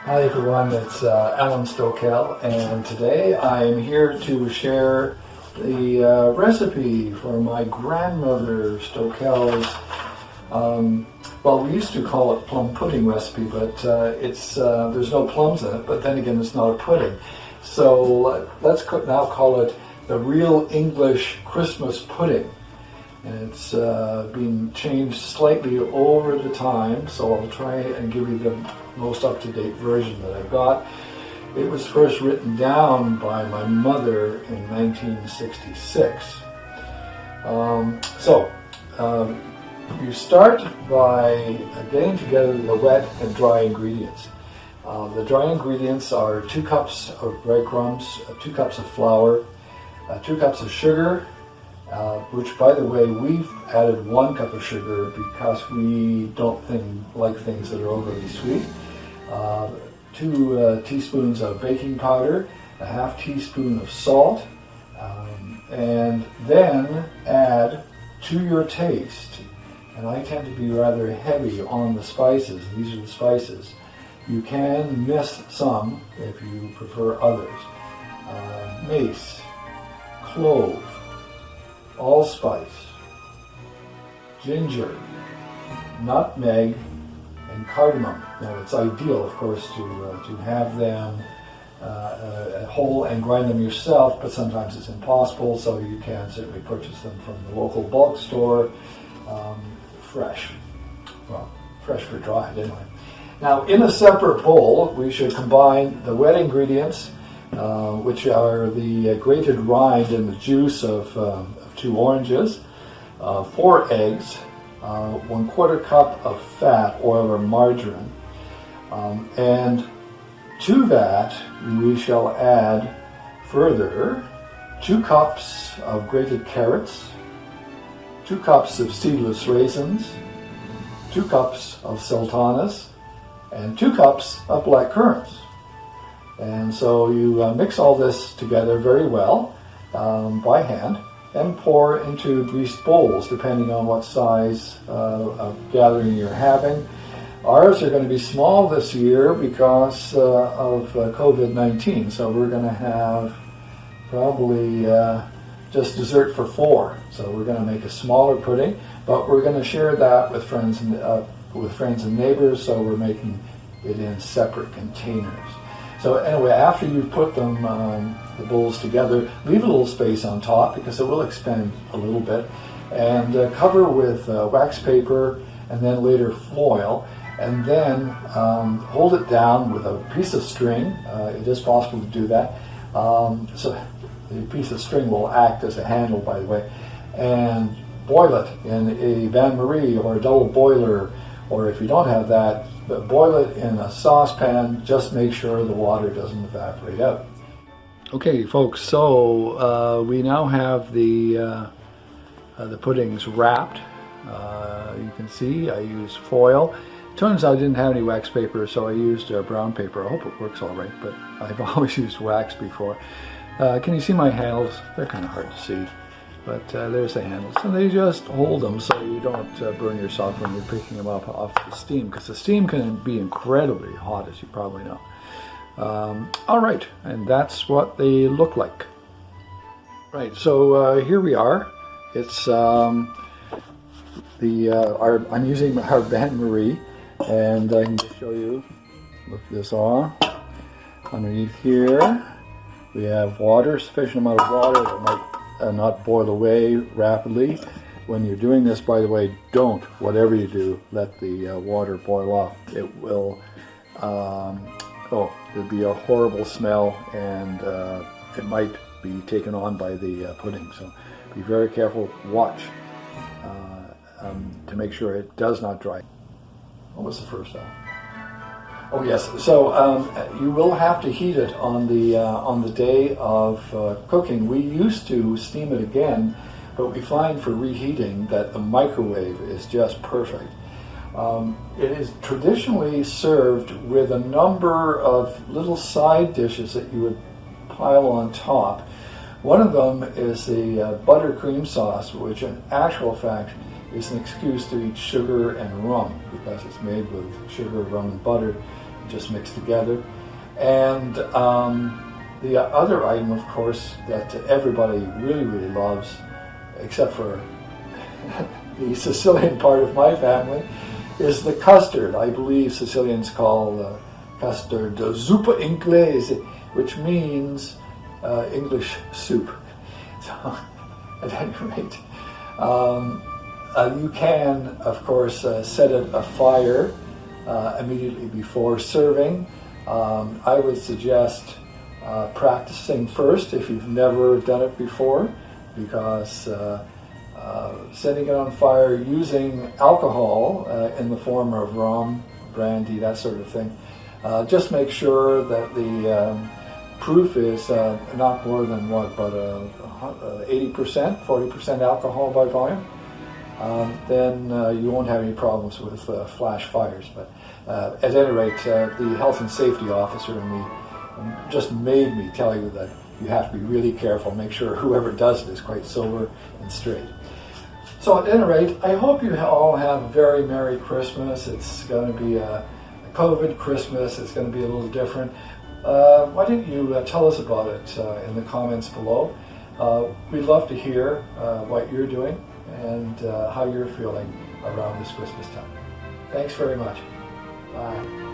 Hi everyone, it's Alan Stokel, and today I am here to share the recipe for my grandmother Stokel's, well, we used to call it plum pudding recipe, but there's no plums in it, but then again it's not a pudding. So let's now call it the real English Christmas pudding. And it's been changed slightly over the time, so I'll try and give you the most up-to-date version that I've got. It was first written down by my mother in 1966. You start by getting together the wet and dry ingredients. The dry ingredients are 2 cups of breadcrumbs, 2 cups of flour, 2 cups of sugar, which, by the way, we've added 1 cup of sugar because we don't like things that are overly sweet. 2 teaspoons of baking powder, a ½ teaspoon of salt, and then add to your taste. And I tend to be rather heavy on the spices. These are the spices. You can miss some if you prefer others. Mace, clove, allspice, ginger, nutmeg, and cardamom. Now it's ideal, of course, to have them whole and grind them yourself, but sometimes it's impossible, so you can certainly purchase them from the local bulk store, fresh. Well, fresh for dried anyway. Now in a separate bowl, we should combine the wet ingredients, which are the grated rind and the juice of 2 oranges, 4 eggs, 1/4 cup of fat, oil or margarine, and to that we shall add further 2 cups of grated carrots, 2 cups of seedless raisins, 2 cups of sultanas, and 2 cups of black currants. And so you mix all this together very well by hand, and pour into greased bowls, depending on what size of gathering you're having. Ours are going to be small this year because of COVID-19, so we're going to have probably just dessert for 4. So we're going to make a smaller pudding, but we're going to share that with friends and neighbors, so we're making it in separate containers. So anyway, after you've put them, the bowls together, leave a little space on top because it will expand a little bit, and cover with wax paper and then later foil, and then hold it down with a piece of string. It is possible to do that. So the piece of string will act as a handle, by the way, and boil it in a bain-marie or a double boiler, or if you don't have that, but boil it in a saucepan. Just make sure the water doesn't evaporate out. Okay, folks, so we now have the puddings wrapped. You can see I used foil. Turns out I didn't have any wax paper, so I used brown paper. I hope it works all right, but I've always used wax before. Can you see my handles? They're kind of hard to see. But there's the handles, and they just hold them so you don't burn yourself when you're picking them up off the steam, because the steam can be incredibly hot, as you probably know. All right, and that's what they look like. Right, so here we are. It's I'm using our bain-marie, and I can just show you. Lift this on. Underneath here, we have water, sufficient amount of water that might not boil away rapidly. When you're doing this, by the way, don't, whatever you do, let the water boil off. It will, there'll be a horrible smell, and it might be taken on by the pudding. So be very careful. Watch to make sure it does not dry. What was the first one? Oh yes, so you will have to heat it on the day of cooking. We used to steam it again, but we find for reheating that the microwave is just perfect. It is traditionally served with a number of little side dishes that you would pile on top. One of them is the buttercream sauce, which in actual fact is an excuse to eat sugar and rum because it's made with sugar, rum, and butter. just mixed together. And the other item, of course, that everybody really, really loves, except for the Sicilian part of my family, is the custard. I believe Sicilians call custard zuppa inglese, which means English soup. So, at any rate, you can, of course, set it afire immediately before serving. I would suggest practicing first if you've never done it before, because setting it on fire using alcohol in the form of rum, brandy, that sort of thing, just make sure that the proof is not more than what, about 80%, 40% alcohol by volume. Then you won't have any problems with flash fires. But at any rate, the health and safety officer in me just made me tell you that you have to be really careful. Make sure whoever does it is quite sober and straight. So at any rate, I hope you all have a very Merry Christmas. It's going to be a COVID Christmas. It's going to be a little different. Why don't you tell us about it in the comments below? We'd love to hear what you're doing and how you're feeling around this Christmas time. Thanks very much. Bye.